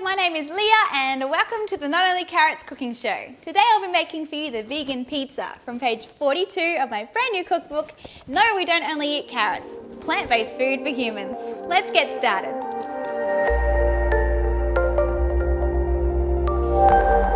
guys, my name is Leah and welcome to the Not Only Carrots cooking show. Today I'll be making for you the vegan pizza from page 42 of my brand new cookbook, No, We Don't Only Eat Carrots, Plant-Based Food for Humans. Let's get started.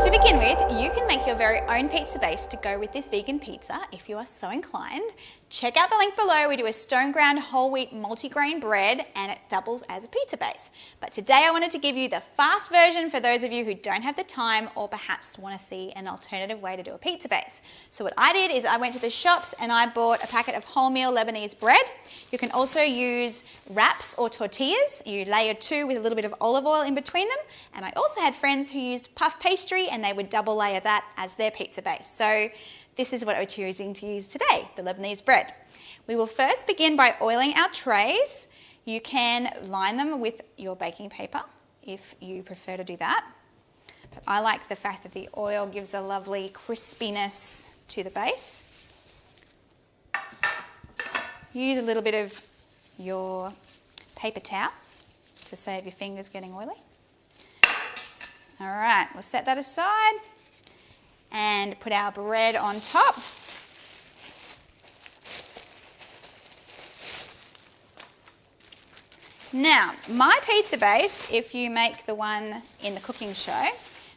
To begin with, you can make your very own pizza base to go with this vegan pizza if you are so inclined. Check out the link below. We do a stone ground whole wheat multigrain bread and it doubles as a pizza base. But today I wanted to give you the fast version for those of you who don't have the time or perhaps want to see an alternative way to do a pizza base. So what I did is I went to the shops and I bought a packet of wholemeal Lebanese bread. You can also use wraps or tortillas. You layer two with a little bit of olive oil in between them. And I also had friends who used puff pastry and they would double layer that as their pizza base. So this is what we're choosing to use today, the Lebanese bread. We will first begin by oiling our trays. You can line them with your baking paper if you prefer to do that. But I like the fact that the oil gives a lovely crispiness to the base. Use a little bit of your paper towel to save your fingers getting oily. All right, we'll set that aside and put our bread on top. Now, my pizza base, if you make the one in the cooking show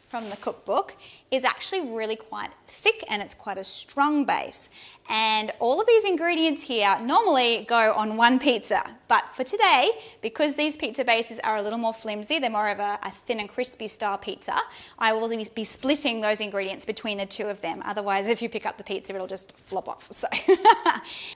from the cookbook, is actually really quite thick and it's quite a strong base. And all of these ingredients here normally go on one pizza. But for today, because these pizza bases are a little more flimsy, they're more of a thin and crispy style pizza, I will be splitting those ingredients between the two of them. Otherwise, if you pick up the pizza, it'll just flop off. So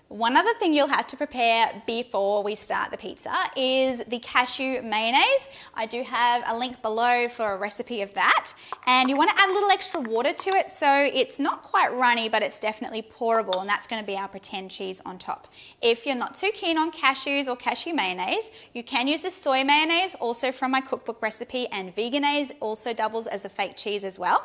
one other thing you'll have to prepare before we start the pizza is the cashew mayonnaise. I do have a link below for a recipe of that. And you want to add a little extra water to it so it's not quite runny, but it's definitely pourable. And that's going to be our pretend cheese on top. If you're not too keen on cashews or cashew mayonnaise, you can use the soy mayonnaise, also from my cookbook recipe, and veganaise also doubles as a fake cheese as well.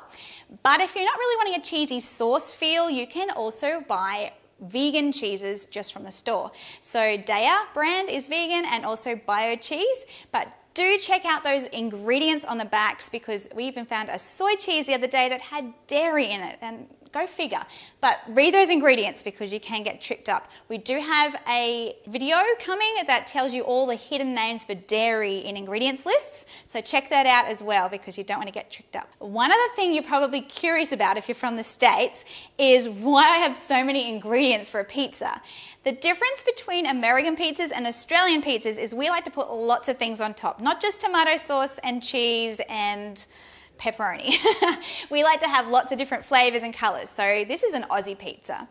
But if you're not really wanting a cheesy sauce feel, you can also buy vegan cheeses just from the store. So Daya brand is vegan and also bio cheese, but do check out those ingredients on the backs because we even found a soy cheese the other day that had dairy in it, and go figure. But read those ingredients because you can get tricked up. We do have a video coming that tells you all the hidden names for dairy in ingredients lists, so check that out as well because you don't want to get tricked up. One other thing you're probably curious about if you're from the States is why I have so many ingredients for a pizza. The difference between American pizzas and Australian pizzas is we like to put lots of things on top, not just tomato sauce and cheese and pepperoni. We like to have lots of different flavors and colors. So this is an Aussie pizza.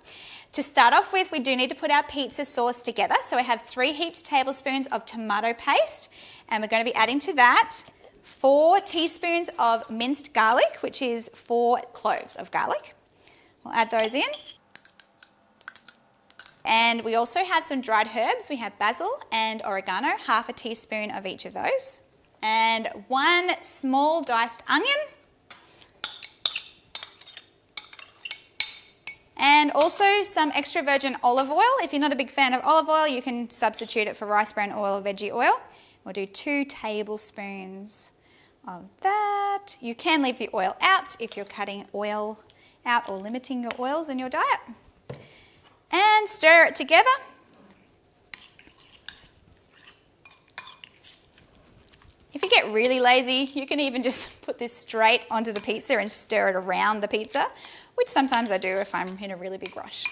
To start off with, we do need to put our pizza sauce together. So I have 3 heaped tablespoons of tomato paste, and we're going to be adding to that 4 teaspoons of minced garlic, which is 4 cloves of garlic. We'll add those in. And we also have some dried herbs. We have basil and oregano, half a teaspoon of each of those. And 1 small diced onion. And also some extra virgin olive oil. If you're not a big fan of olive oil, you can substitute it for rice bran oil or veggie oil. We'll do 2 tablespoons of that. You can leave the oil out if you're cutting oil out or limiting your oils in your diet. And stir it together. If you get really lazy, you can even just put this straight onto the pizza and stir it around the pizza, which sometimes I do if I'm in a really big rush.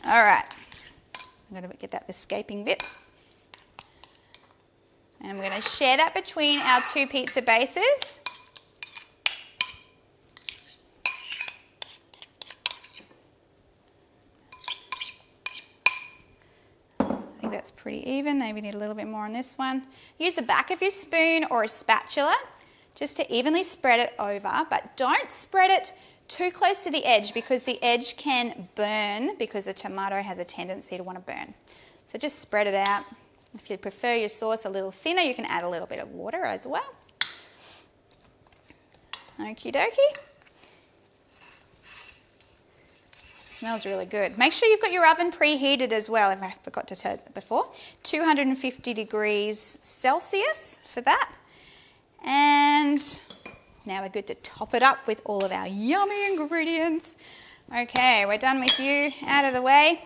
All right, I'm going to get that escaping bit. And we're going to share that between our 2 pizza bases. That's pretty even. Maybe need a little bit more on this one. Use the back of your spoon or a spatula just to evenly spread it over, but don't spread it too close to the edge because the edge can burn because the tomato has a tendency to want to burn. So just spread it out. If you prefer your sauce a little thinner, you can add a little bit of water as well. Okie dokie. Smells really good. Make sure you've got your oven preheated as well, if I forgot to tell you that before. 250 degrees Celsius for that. And now we're good to top it up with all of our yummy ingredients. Okay, we're done with you out of the way.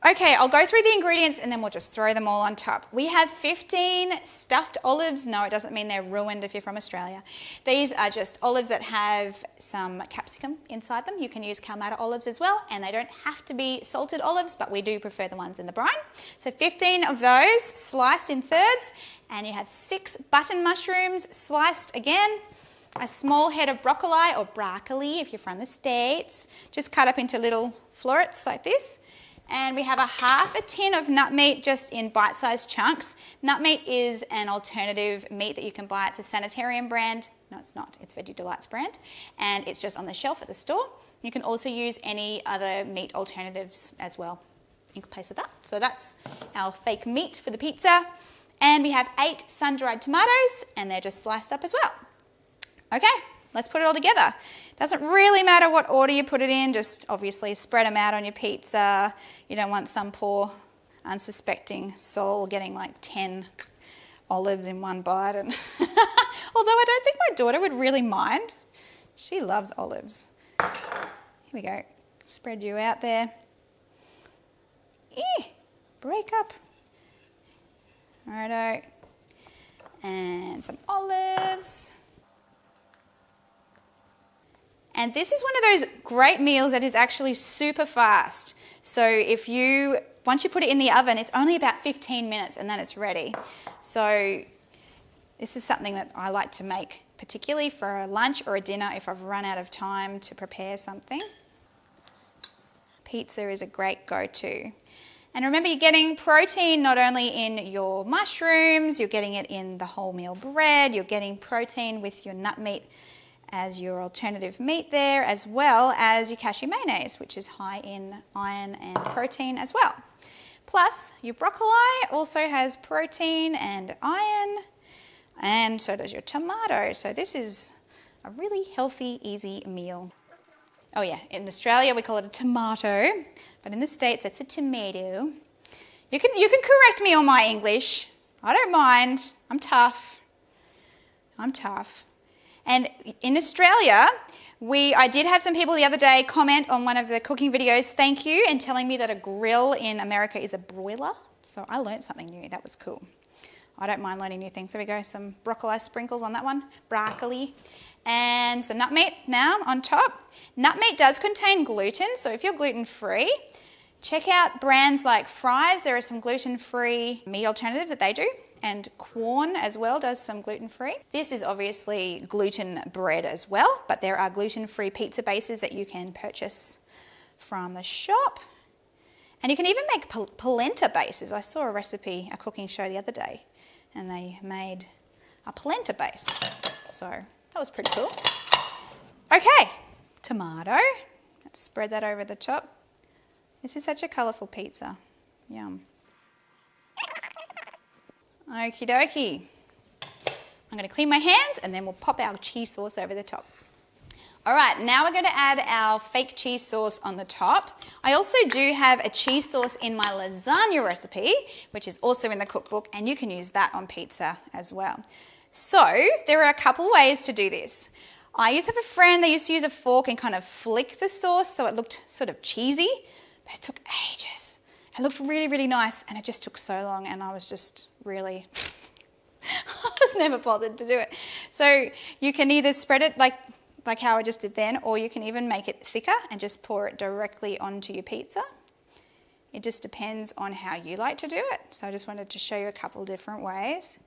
Okay, I'll go through the ingredients and then we'll just throw them all on top. We have 15 stuffed olives. No, it doesn't mean they're ruined if you're from Australia. These are just olives that have some capsicum inside them. You can use Kalamata olives as well, and they don't have to be salted olives, but we do prefer the ones in the brine. So 15 of those sliced in thirds, and you have 6 button mushrooms sliced again, a small head of broccoli, or broccoli if you're from the States, just cut up into little florets like this. And we have a half a tin of nut meat just in bite-sized chunks. Nut meat is an alternative meat that you can buy. It's a Sanitarium brand. No, it's not. It's Veggie Delights brand. And it's just on the shelf at the store. You can also use any other meat alternatives as well in place of that. So that's our fake meat for the pizza. And we have 8 sun-dried tomatoes, and they're just sliced up as well. Okay, let's put it all together. Doesn't really matter what order you put it in, just obviously spread them out on your pizza. You don't want some poor unsuspecting soul getting like 10 olives in one bite. And although I don't think my daughter would really mind. She loves olives. Here we go. Spread you out there. Break up. Righto. And some olives. And this is one of those great meals that is actually super fast. So once you put it in the oven, it's only about 15 minutes and then it's ready. So this is something that I like to make, particularly for a lunch or a dinner if I've run out of time to prepare something. Pizza is a great go-to. And remember, you're getting protein not only in your mushrooms, you're getting it in the wholemeal bread, you're getting protein with your nut meat as your alternative meat there, as well as your cashew mayonnaise, which is high in iron and protein as well. Plus, your broccoli also has protein and iron, and so does your tomato. So this is a really healthy, easy meal. Oh yeah, in Australia we call it a tomato, but in the States it's a tomato. You can correct me on my English. I don't mind. I'm tough. And in Australia, I did have some people the other day comment on one of the cooking videos, thank you, and telling me that a grill in America is a broiler. So I learned something new. That was cool. I don't mind learning new things. There we go, some broccoli sprinkles on that one. Broccoli. And some nut meat now on top. Nut meat does contain gluten, so if you're gluten-free, check out brands like Fry's. There are some gluten-free meat alternatives that they do. And Quorn as well does some gluten-free. This is obviously gluten bread as well, but there are gluten-free pizza bases that you can purchase from the shop. And you can even make polenta bases. I saw a cooking show the other day, and they made a polenta base. So that was pretty cool. Okay, tomato. Let's spread that over the top. This is such a colourful pizza. Yum. Okie dokie. I'm going to clean my hands and then we'll pop our cheese sauce over the top. All right, now we're going to add our fake cheese sauce on the top. I also do have a cheese sauce in my lasagna recipe, which is also in the cookbook, and you can use that on pizza as well. So there are a couple ways to do this. I used to have a friend that used to use a fork and kind of flick the sauce so it looked sort of cheesy, but it took ages. It looked really, really nice, and it just took so long, and I was just really, I was never bothered to do it. So you can either spread it like how I just did then, or you can even make it thicker and just pour it directly onto your pizza. It just depends on how you like to do it. So I just wanted to show you a couple different ways.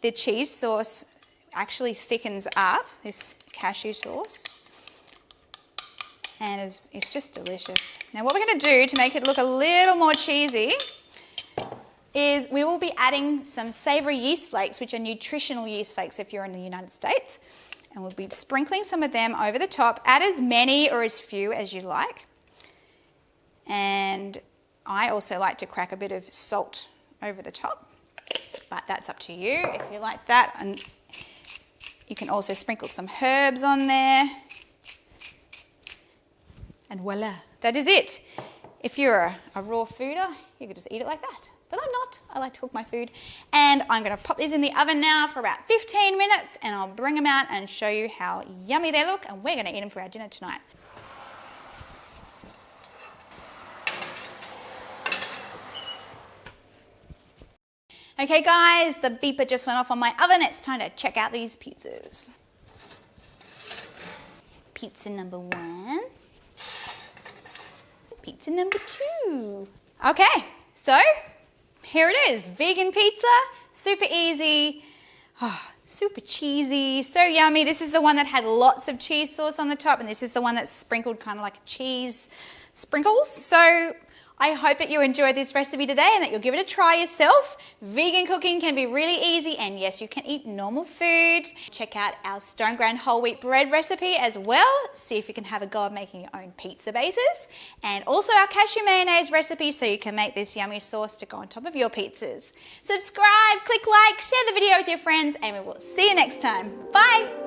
The cheese sauce actually thickens up this cashew sauce. And it's just delicious. Now what we're going to do to make it look a little more cheesy is we will be adding some savory yeast flakes, which are nutritional yeast flakes if you're in the United States. And we'll be sprinkling some of them over the top. Add as many or as few as you like. And I also like to crack a bit of salt over the top, but that's up to you if you like that. And you can also sprinkle some herbs on there. And voila, that is it. If you're a raw fooder, you could just eat it like that. But I'm not. I like to cook my food. And I'm going to pop these in the oven now for about 15 minutes and I'll bring them out and show you how yummy they look, and we're going to eat them for our dinner tonight. Okay guys, the beeper just went off on my oven. It's time to check out these pizzas. Pizza number 1. Pizza number 2. Okay, so here it is. Vegan pizza, super easy, super cheesy, so yummy. This is the one that had lots of cheese sauce on the top, and this is the one that's sprinkled kind of like cheese sprinkles. So I hope that you enjoyed this recipe today and that you'll give it a try yourself. Vegan cooking can be really easy, and yes, you can eat normal food. Check out our stone ground whole wheat bread recipe as well. See if you can have a go at making your own pizza bases. And also our cashew mayonnaise recipe so you can make this yummy sauce to go on top of your pizzas. Subscribe, click like, share the video with your friends, and we will see you next time. Bye!